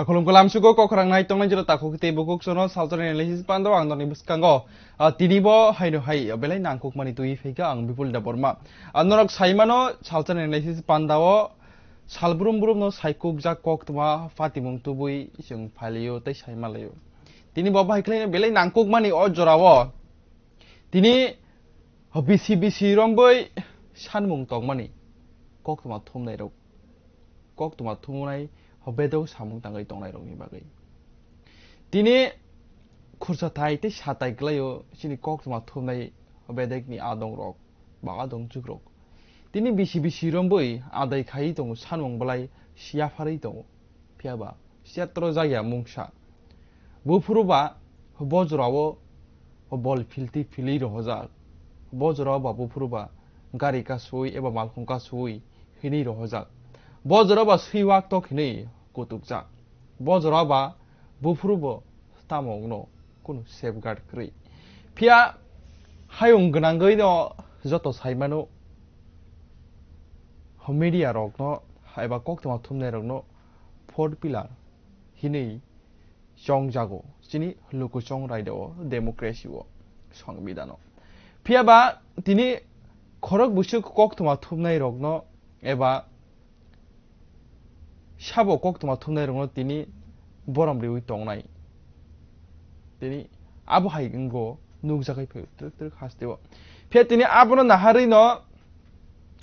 Kolom kolam suko kok orang naik tongnya jero takut kita bukuk sono salton analisis pando ang doni buskango tini bo haino hai belai nangkuk mani tui fika ang bipul da borma norok saimano salton analisis pandao salbrum brum no saikuk jak kok tuma fatimung tubui jeng palio tai saimalayo tini bo bahai klene belai nangkuk mani o jorawo tini bisi bisi romboi sanmung tong mani kok tuma thum nai rok kok tuma thum nai bedo samung tangai tongnai rongni bagai tini khursa thai te satai glayo sini kok tuma thumnai bedek ni adong rok ba adong juk rok tini bisi bisi romboi adai khai tong sanung balai sia pharai tong phiaba siatro jaya mungsa bufuruba bojrawo bol filti fili rohja bojra ba bufuruba gari ka sui eba malkhung ka sui hini rohja bojraba suiwak tok hini kutukja bojraba bufurubo tamongno kunu safeguard kri pia hayung gnangoi no joto saimano media rok no haiba koktama thumne rok no fourth pillar hini chongjago chini luku chong raido democracy wo সংবিধানো pia ba tini khorok busuk koktama thumnai rok no eba shabo koktama thumnai rok no tini boram riwi tongnai tini abu hai ingo nugjagai phe truk hastewo phe tini abono nahari no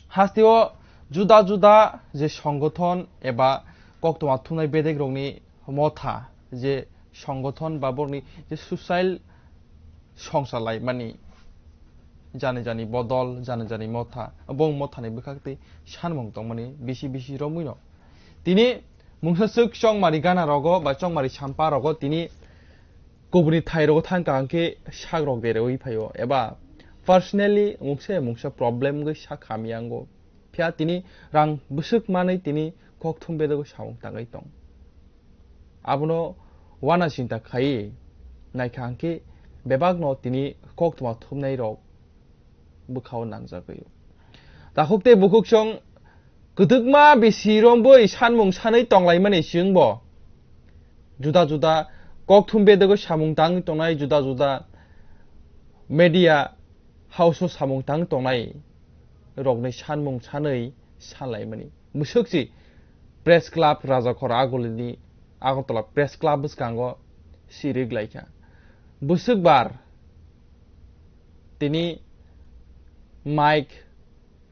hastewo juda juda je সংগঠন eba koktama thumnai bedek rokni motha je সংগঠন baborni je social সংসালাই mani jani jani bodol jani jani motha bong motha ni bkhakte sanmung tongmani bisi bisi romuino tini mungsasuk chongmari gana rogo ba chongmari sampa rogo tini kobuni thai rogo thangka angke sagrok dere oi phayo eba personally mungsa problem ge sakhami ango phya tini rang busuk manai tini kokthum bedago samung tangai tong abono wana sinta khai naikha angke bebagno tini koktuma thumnai rok bukhaw nangjagayo dakhokte bukuksong kudukma bisirombo sanmung sanai tonglaimani singbo juda juda kokthum bedago samung tang tongnai juda juda media house samung tang tongnai rokni sanmung sanai sanlaimani musukji press club rajakor agolini agotla press club buskango sirig laika busukbar tini mic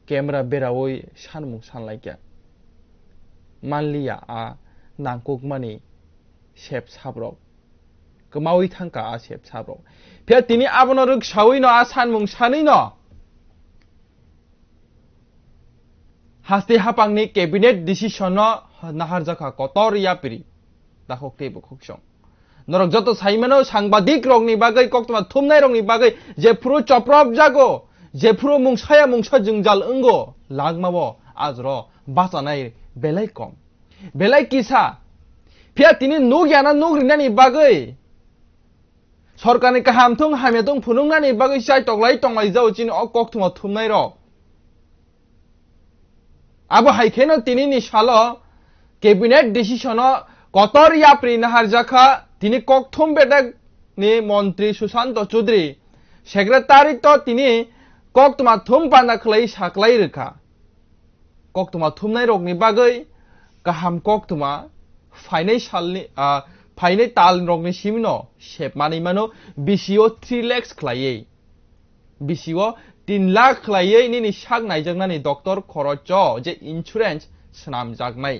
camera berawoi sanmung sanlaika manliya a nangkukmani sep sabrok kemawi thangka a sep sabrok pia tini abono ruk sawi no a sanmung sanai no haste hapangni cabinet decision no naharjaka kotor yapiri dakhokte bukuksong norok joto saimano sangbadik rokni bagai koktoma thumnai rokni bagai jefuru choprop jago jefuru mungsaya mungsa jungjal ungo lagmabo ajro bachanai belai kom belai kisa pia tini nugyana nugrinani bagai sorkarni kahamtung hamyadung phunungnani bagai sai toklai tonglai jau chin o koktoma thumnai rok abo haikeno tini ni salo cabinet decision kotor yapri naharjaka tini kokthum bedak ni mantri Susanto Choudhury secretary to tini koktuma thum panda khlai saklai rkha koktuma thumnai rokni bagai kaham koktuma financial ni फाइनै ताल रगनि सिमनो shape मानि मानो बिसिओ 3 lakhs खलायै बिसिओ 3 lakh खलायै नि साग नायजागनानि doctor खरच जे insurance स्नाम जागनाय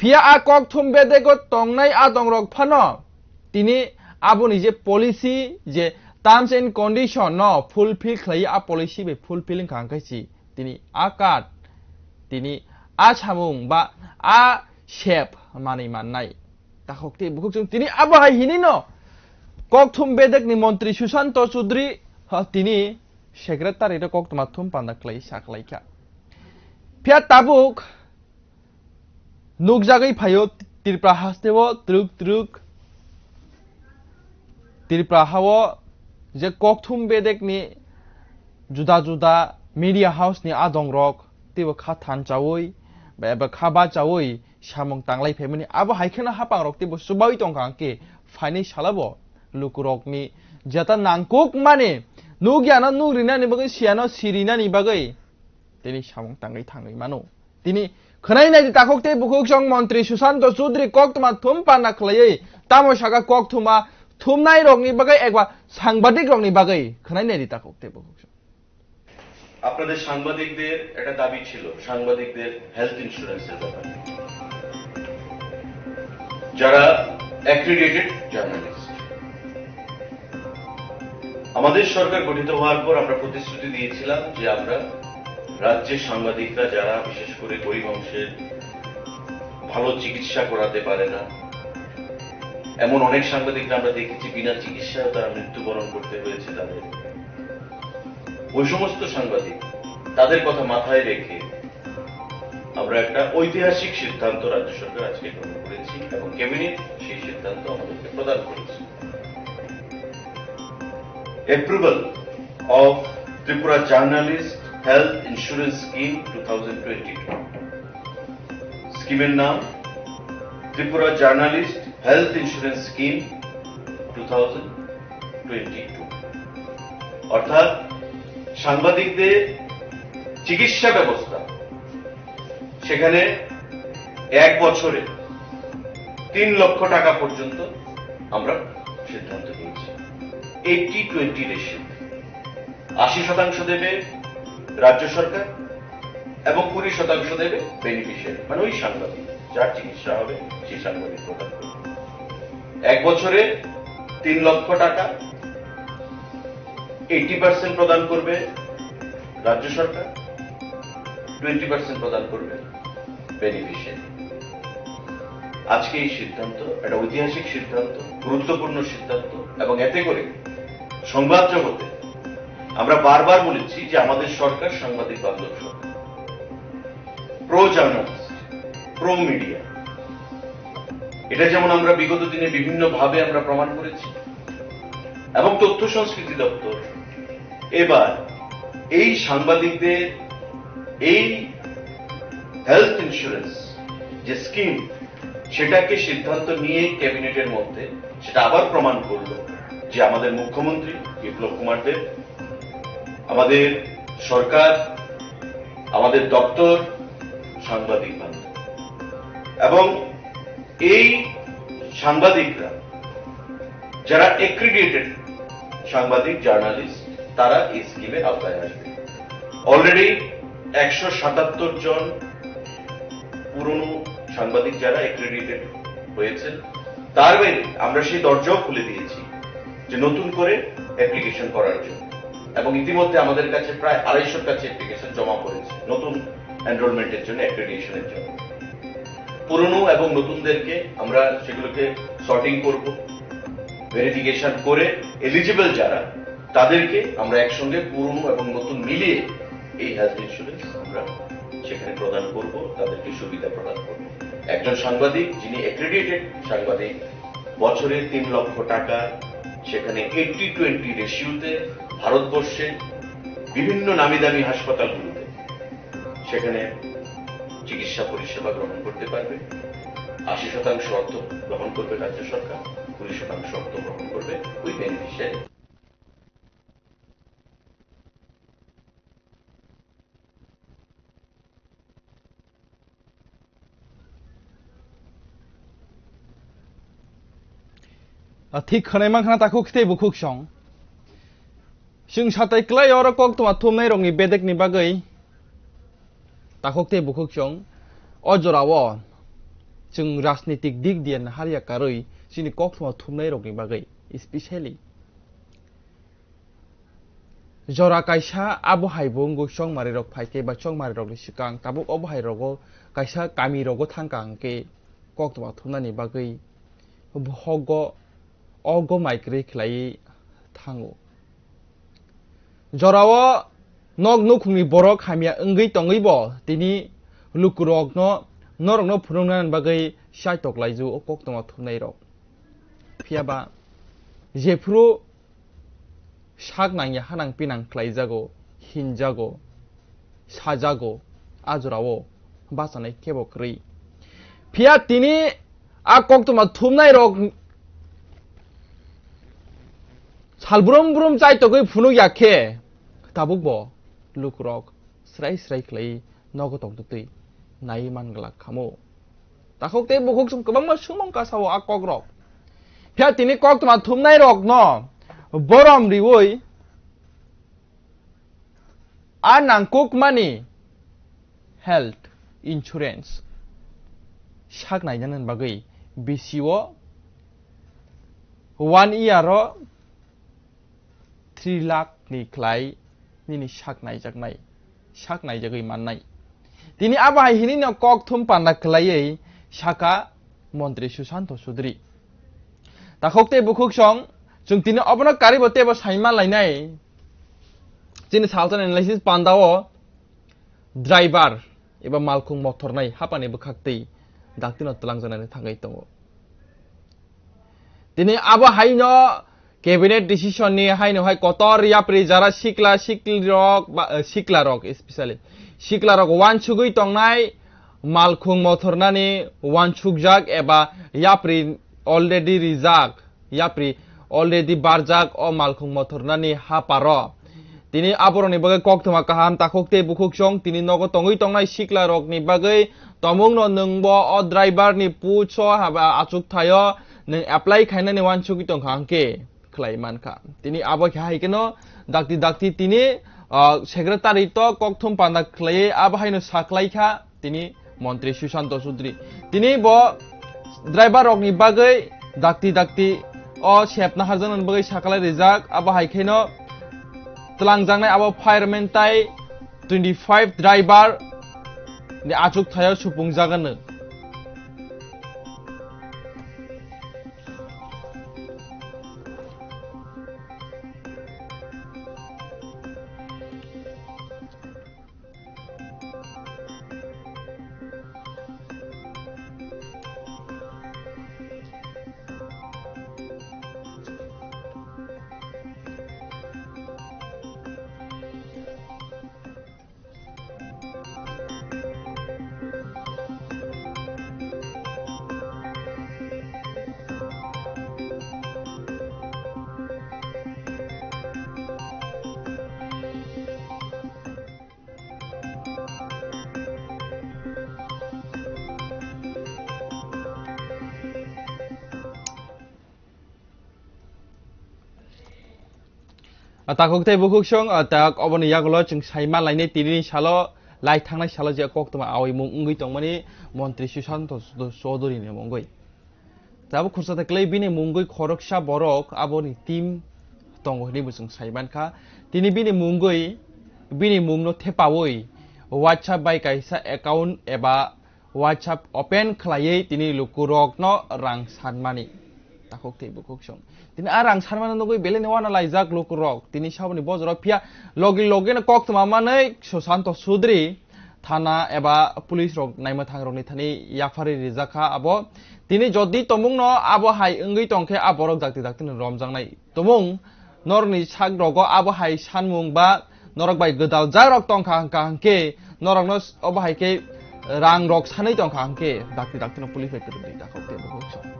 फिया आ कक थुम बेदेगो तंनाय आ दंरक फानो तिनि आबुनि जे पलिसि जे टर्म्स एंड कंडीशन न फुलफिल खलायै आ पलिसि बे फुलफिलिंग खांखायसि तिनि आ कार्ड तिनि आ सामुं बा आ शेप मानि माननाय ताखकते बुकुजों तिनि आबहाय हिनि न ककथुम बेदेकनि मन्त्री सुशांत चौधरी तिनि सेक्रेटारि रे ककथुमा थुम पान्दाख्लाय साख्लायखा फिया ताबुक नुकजागै फायो तिरप्रा हास्तेव त्रुक त्रुक तिरप्रा हावो जे ककथुम बेदेकनि जुदा जुदा मीडिया हाउस नि आदं रक तेबो खा थान चावै बा खाबा चावै सामं तांलाय फेमिनि आबो हाइखेना हापां रक तेबो सुबाइ तंखांके फाइनै सालाबो लुकुरकनि जता नांकुक माने नुग्याना नुरिनानि बगै सियानो सिरिनानि बगै तिनि सामं तांगै थांगै मानो तिनि खनाय नायदि ताखकते बुकुजों मन्त्री सुशांत चौधरी ककथुमा थुम पाना खलायै तामसागा ककथुमा थुमनाय रगनि बगै एकबा সাংবাদিক রগনি বাগै খনাই নাইদি তাককতে বুকুজों আপনাদের সাংবাদিকদের একটা দাবি ছিল সাংবাদিকদের হেলথ ইন্স্যুরেন্সের ব্যাপারে যারা অ্যাক্রিডিটেড জার্নালিস্ট আমাদের সরকার গঠিত হওয়ার পর আমরা প্রতিশ্রুতি দিয়েছিলাম যে আমরা রাজ্যের সাংবাদিকরা যারা বিশেষ করে গরিব অংশের ভালো চিকিৎসা করাতে পারে না এমন অনেক সাংবাদিকরা আমরা দেখেছি বিনা চিকিৎসায় তারা মৃত্যুবরণ করতে হয়েছে তাদের ওই সমস্ত সাংবাদিক তাদের কথা মাথায় রেখে আমরা একটা ঐতিহাসিক সিদ্ধান্ত রাজ্য সরকার আজকে গ্রহণ করেছি এবং ক্যাবিনেট সেই সিদ্ধান্ত আমাদেরকে প্রদান করেছে approval of Tripura journalist health insurance scheme 2022 স্কিমের নাম Tripura journalist health insurance scheme 2022 অর্থাৎ সাংবাদিকদের চিকিৎসা ব্যবস্থা সেখানে এক বছরে 3 লক্ষ টাকা পর্যন্ত আমরা সিদ্ধান্ত নিয়েছি 80-20 রেশিও 80% দেবে রাজ্য সরকার এবং 20% দেবে বেনিফিশিয়ারি মানে ওই সাংবাদিক যার চিকিৎসা হবে সেই সাংবাদিক প্রদান করবে এক বছরে 3 লক্ষ টাকা 80% প্রদান করবে রাজ্য সরকার 20% প্রদান করবে বেনিফিশিয়ারি আজকে এই সিদ্ধান্ত একটা ঐতিহাসিক সিদ্ধান্ত গুরুত্বপূর্ণ সিদ্ধান্ত এবং এতে করে সংবাদ জগতে আমরা বারবার বলেছি যে আমাদের সরকার সাংবাদিক বান্ধব সরকার প্রো জার্নালিস্ট প্রো মিডিয়া এটা যেমন আমরা বিগত দিনে বিভিন্ন ভাবে আমরা প্রমাণ করেছি এবং তথ্য সংস্কৃতি দপ্তর এবার এই সাংবাদিকদের এই হেলথ ইন্স্যুরেন্স যে স্কিম সেটাকে সিদ্ধান্ত নিয়ে ক্যাবিনেটের মধ্যে সেটা আবার প্রমাণ করলো যে আমাদের মুখ্যমন্ত্রী বিপ্লব কুমার দেব আমাদের সরকার আমাদের দপ্তর সাংবাদিক বান্ধব এবং এই সাংবাদিকরা যারা অ্যাক্রিডিটেড সাংবাদিক জার্নালিস্ট তারা এই স্কিমের আওতায় আসবে অলরেডি 177 জন পুরনো সাংবাদিক যারা অ্যাক্রিডিটেড হয়েছেন তার বাইরে আমরা সেই দরজাও খুলে দিয়েছি যে নতুন করে অ্যাপ্লিকেশন করার জন্য এবং ইতিমধ্যে আমাদের কাছে প্রায় 250 কাছে অ্যাপ্লিকেশন জমা পড়েছে নতুন এনরোলমেন্টের জন্য অ্যাক্রিডিটেশনের জন্য পুরনো এবং নতুনদেরকে আমরা সেগুলোকে সর্টিং করব ভেরিফিকেশন করে এলিজিবল যারা তাদেরকে আমরা একসঙ্গে পুরনো এবং নতুন মিলিয়ে এই হেলথ ইন্স্যুরেন্স আমরা সেখানে প্রদান করব তাদেরকে সুবিধা প্রদান করব একজন সাংবাদিক যিনি অ্যাক্রিডিটেড সাংবাদিক বছরে 3 লক্ষ টাকা সেখানে 80-20 রেশিওতে ভারতবর্ষে বিভিন্ন নামি দামি হাসপাতালগুলোতে সেখানে চিকিৎসা পরিষেবা গ্রহণ করতে পারবে 80% অর্থ গ্রহণ করবে রাজ্য সরকার 20% অর্থ গ্রহণ করবে ওই beneficiary thik khanai mang khana takuk te bukuk song sing satai klai ora kok tuma thumnai rong ni bedek ni bagai takuk te bukuk song ojorawo sing rajnitik dik dian haria karoi sini kok tuma thumnai rong ni bagai especially jora kaisa abo haibongo song mari rok phaike ba song mari rok sikang tabuk obo hai rogo kaisa kami rogo thangkang ke kok tuma thumnani bagai hogo ogo maikri khlai thango jorao nog nukungni borok hamia engei tongei bo tini lukurok no norok no phurungnan bagai sai toklaiju okok toma thunai rok phiaba jefru sak nangya hanang pinang khlaijago hinjago sajago ajorao basanai kebo krei phia tini akok toma thumnai rok salbrum brum chai togoi phunu yakhe tabuk bo lukrok srai srai klai nogo tong tutui nai mangla khamo takok te bukuk sum kabang ma sumong ka sawo akok rok phia tini kok toma thumnai rok no borom riwoi anang kok mani health insurance sak naijanan bagai bisiwo 1 year ro 3 lakh ni klai nini sak naijagai mannai tini abai hini no kok thum panda klaiei saka mantri Susanto Sudri takokte bukuk song chung tini obono kari bote bo saima lainai tini saltan analysis pandao driver eba malkhung motor nai hapani bukhaktei daktino tlangjana thangai tongo tini abo haino cabinet decision ni haino hai kotor yapri jara sikla rok especially sikla rok wan chugui tongnai malkhung mothornani wan chugjak eba yapri already rijak yapri already barjak o malkhung mothornani haparo tini aboroni bagai kok thuma kaham takokte bukuk song tini nogo tongui tongnai sikla rok ni bagai tomung no nungbo o driver ni pucho haba achuk thayo nung apply khainani wan chugui tongkhangke khlai mankha tini abo khai keno dakti tini secretary to kokthum panda khlai abo haino saklai kha tini mantri Susanto Sudri tini bo driver rok ni bagai dakti o sepna harjanan bagai saklai rijak abo haikhaino tlangjangna abo fireman tai 25 driver ni achuk thayo supungjagan takokte bukuk song tak oboni yagulo chung saima laine tini salo lai thangnai salo je kok toma awi mung ungui tongmani mantri Susanto Sudri ni mongoi tabo khursa taklei bini mungoi khoroksa borok aboni team tongo ni busung saiman kha tini bini mungno thepawoi WhatsApp bai kaisa account eba WhatsApp open khlaiei tini lukurok no rang sanmani takokte bukuk song tini arang sarmana nogoi bele ne wana laijak lukurok tini saboni bojoro phia logi na kok tuma manai Susanto Sudri thana eba police rok naima thangrok ni thani yafari rijaka abo tini jodi tomung no abo hai engui tongkhe aborok dakti no romjangnai tomung norni sak rogo abo hai sanmung ba norok bai godal jarok tongkha hangke norok no abo hai ke rang rok sanai tongkha hangke dakti no police bai kedudi takokte bukuk song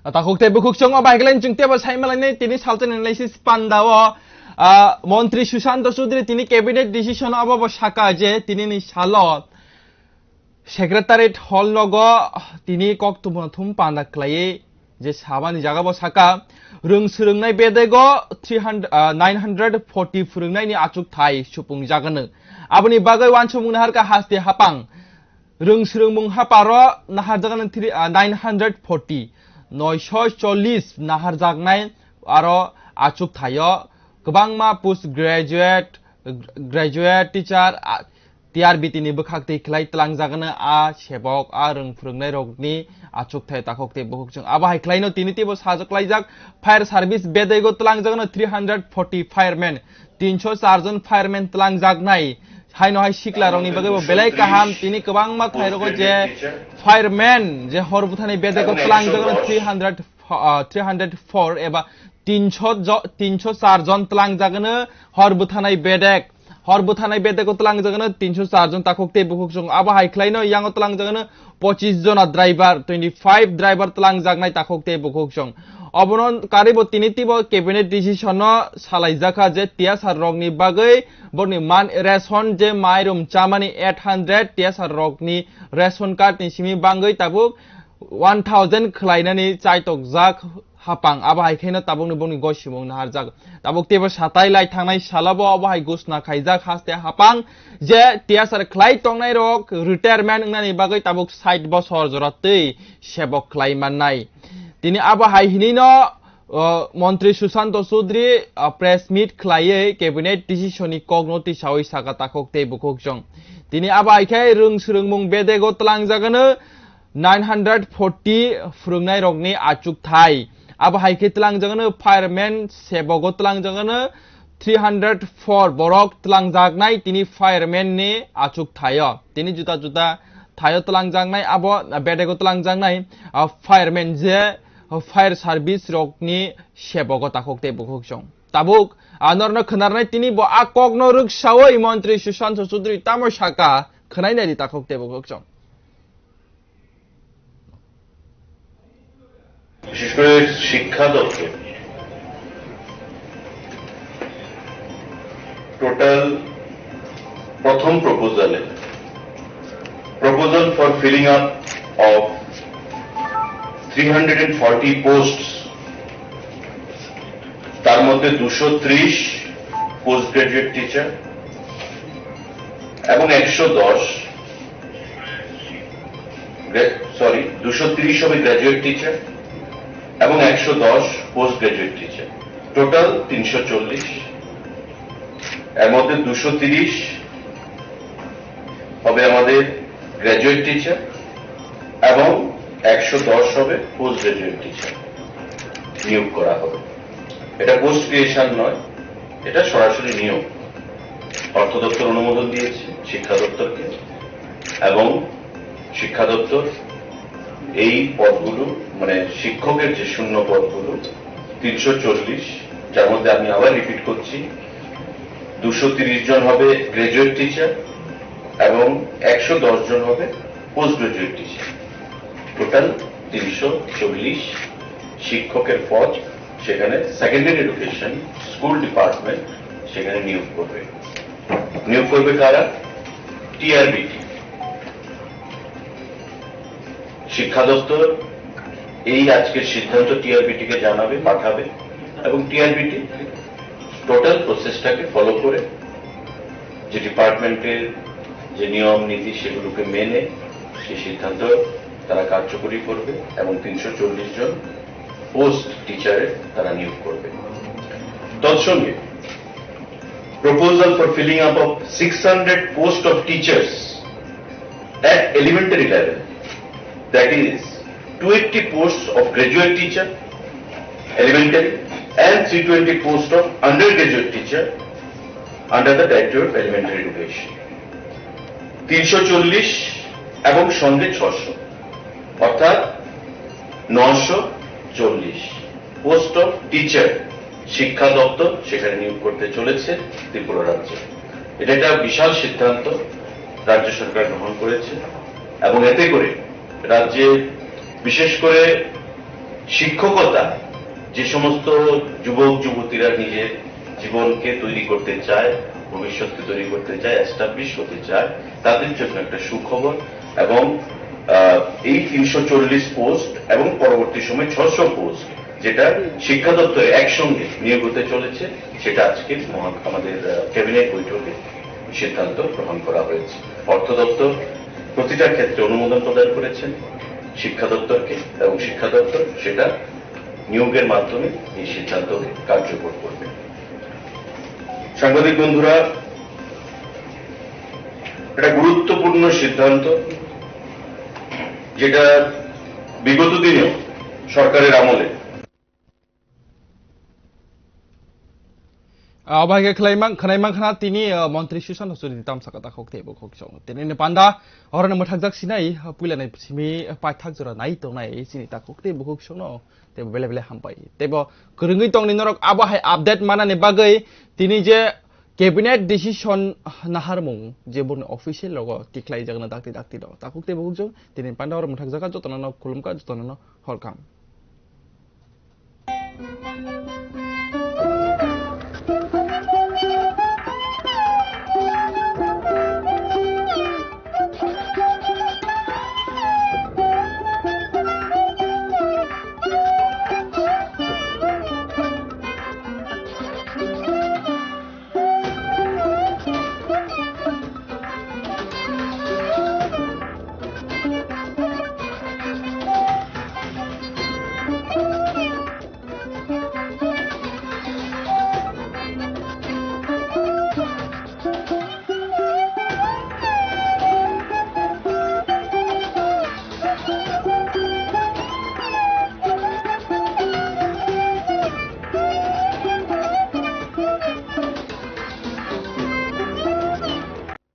তাকতে বুকুকচং বাইকলাইন চুংতেব সাইমালাইনে তিনি সালতেন analysis পান্দাও মন্ত্রী সুশান্ত চৌধুরী তিনি cabinet decision অবাব শাখা যে তিনি নি সাল secretariat হল নগ তিনি কক্তবথুম পান্দাক্লাই যে সাবানি জাগাবো শাখা রংসুরংনাই বেদেগ 940 ফুরংনাইनि आचुक थाइ सुपुं जागोन आबनि बागै वानसमुंग नाहारका हास्ते हापां रोंसुरंमुं हापारो नाहार जागोन 940 940 नाहार जागनाय आरो आचुक थायो गोबांमा पोस्ट ग्रेजुएट टीचार टीआरबीटी नि बखाक्ते खलाय तलां जागोन आ सेबक आ रोंफुरंनाय रगनि आचुक थाय ताखकते बखुकजों आबाहाय खलायनो तिनितिबो साजकलायजाक फायर सार्भिस बेदैगो तलां जागोन 340 फायरमैन 304 जन फायरमैन तलां जागनाय हायनो हाय सिक्ला रंनि बगैबो बेलाय काहाम तिनि गोबांमा थायरगो जे फायरमैन जे हरबुथानि बेदैगो तलां जागोन 304 एबा 304 जन तलां जागोन हरबुथानाय बेदेक हरबुथानाय बेदेको तलां जागोन 304 जन ताखकते बुकुकजों आबाहाय खलायनो यांगो तलां जागोन 25 जना ड्राइवर 25 ड्राइवर तलां जागनाय ताखकते बुकुकजों अबनन कारिबो तिनितिबो कैबिनेट डिसिशन सालायजाखा जे टियासार रगनि बागै बरनि मान रेशन जे माइरम चामानि 800 टियासार रगनि रेशन कार्ड नि सिमि बांगै ताबुक 1000 खलायनानि चाइतक जाक हापां आबाहाय खेनो ताबुंनि बनि गसिमों नाहार जाग ताबुक तेबो साताय लाय थांनाय सालाबो आबाहाय गुसना खायजाक हास्ते हापां जे टियासार खलाय तंनाय रग रिटायरमेन्ट नानि बागै ताबुक 60 बছर जरातै सेबक खलाय माननाय तिनि आबाहाय हिनिनो मन्त्री सुशांत चौधरी प्रेस मीट खलायै कैबिनेट डिसिशननि कग नोटिस आवै सागा ताखकते बुकुकजों तिनि आबाहायखाय रोंसुरंमुं बेदेगो तलां जागोन 940 फुरुंनाय रगनि आचुक थाय आबाहायखे तलां जागोन फायरमैन सेबगो तलां जागोन 304 बरक तलां जागनाय तिनि फायरमैन नि आचुक थाय तिनि जुता जुता थाय तलां जागनाय आबो बेदेगो तलां जागनाय फायरमैन जे फायर सार्भिस रगनि सेबगो ताखकते बुकुकजों ताबुक आनरनो खनारनाय तिनि बो आकगनो रुगसावै मन्त्री सुशांत चौधरी तामो शाखा खनायनायनि ताखकते बुकुकजों বিশেষ করে শিক্ষা দপ্তর টোটাল প্রথম proposal for filling up of 340 post তার মধ্যে 230 পোস্ট গ্রাজুয়েট টিচার এবং 230 হবে গ্রাজুয়েট টিচার এবং 110 পোস্ট গ্রাজুয়েট টিচার টোটাল 340 এর মধ্যে 230 হবে আমাদের গ্রাজুয়েট টিচার এবং 110 হবে পোস্ট গ্রাজুয়েট টিচার নিয়োগ করা হবে এটা পোস্ট ক্রিয়েশন নয় এটা সরাসরি নিয়োগ অর্থ দপ্তর অনুমোদন দিয়েছে শিক্ষা দপ্তরকে এবং শিক্ষা দপ্তর এই পদগুলো মানে শিক্ষকের যে শূন্য পদগুলো 340 যার মধ্যে আমি আবার রিপিট করছি 230 জন হবে গ্রাজুয়েট টিচার এবং 110 জন হবে পোস্ট গ্রাজুয়েট টিচার টোটাল 340 শিক্ষকের পদ সেখানে সেকেন্ডারি এডুকেশন স্কুল ডিপার্টমেন্ট সেখানে নিয়োগ করবে কারা টিআরবিটি শিক্ষা দপ্তর এই আজকের সিদ্ধান্ত টিআরবিটি কে জানাবে পাঠাবে এবং টিআরবিটি টোটাল প্রসেসটাকে ফলো করে যে ডিপার্টমেন্টের যে নিয়ম নীতি সেগুলোকে মেনে সেই সিদ্ধান্ত তারা কার্যকরী করবে এবং 340 জন পোস্ট টিচারে তারা নিয়োগ করবে তৎসঙ্গে proposal for filling up of 600 post of teachers at elementary level, that is 280 posts of graduate teacher elementary and 320 posts of undergraduate teacher under the Directorate of Elementary Education 340 এবং সঙ্গে 600 অর্থাৎ 940 পোস্ট অফ টিচার শিক্ষা দপ্তর সেখানে নিয়োগ করতে চলেছে ত্রিপুরা রাজ্যে এটা একটা বিশাল সিদ্ধান্ত রাজ্য সরকার গ্রহণ করেছে এবং এতে করে রাজ্যে বিশেষ করে শিক্ষকতা যে সমস্ত যুবক যুবতীরা নিজের জীবনকে তৈরি করতে চায়, ভবিষ্যৎকে তৈরি করতে চায়, এস্টাবলিশ হতে চায়, তাদের জন্য একটা সুখবর। এবং এই 340 পোস্ট এবং পরবর্তী সময় 600 পোস্ট যেটা শিক্ষা দপ্তরে একসঙ্গে নিয়োগ হতে চলেছে, সেটা আজকে আমাদের ক্যাবিনেট বৈঠকে সিদ্ধান্ত গ্রহণ করা হয়েছে। অর্থ দপ্তর প্রতিটা ক্ষেত্রে অনুমোদন প্রদান করেছেন শিক্ষা দপ্তরকে, এবং শিক্ষা দপ্তর সেটা নিয়োগের মাধ্যমে এই সিদ্ধান্তকে কার্যকর করবে। সাংবাদিক বন্ধুরা, এটা গুরুত্বপূর্ণ সিদ্ধান্ত, যেটা বিগত দিনেও সরকারের আমলে Abahage khlaimang khana tini mantri susan hosuri tam sakata khokte bo khokchong tini ne panda horana mathakjak sinai puila nai simi paithak jora nai to nai sini ta khokte bo khokchong no te bele bele hampai te bo kurungi tong ni norok abahai update mana ne bagai tini je cabinet decision naharmung je bon official logo tiklai jagna dakti dakti do ta khokte bo khokchong tini panda horana mathakjak jotona no khulumka jotona no holkam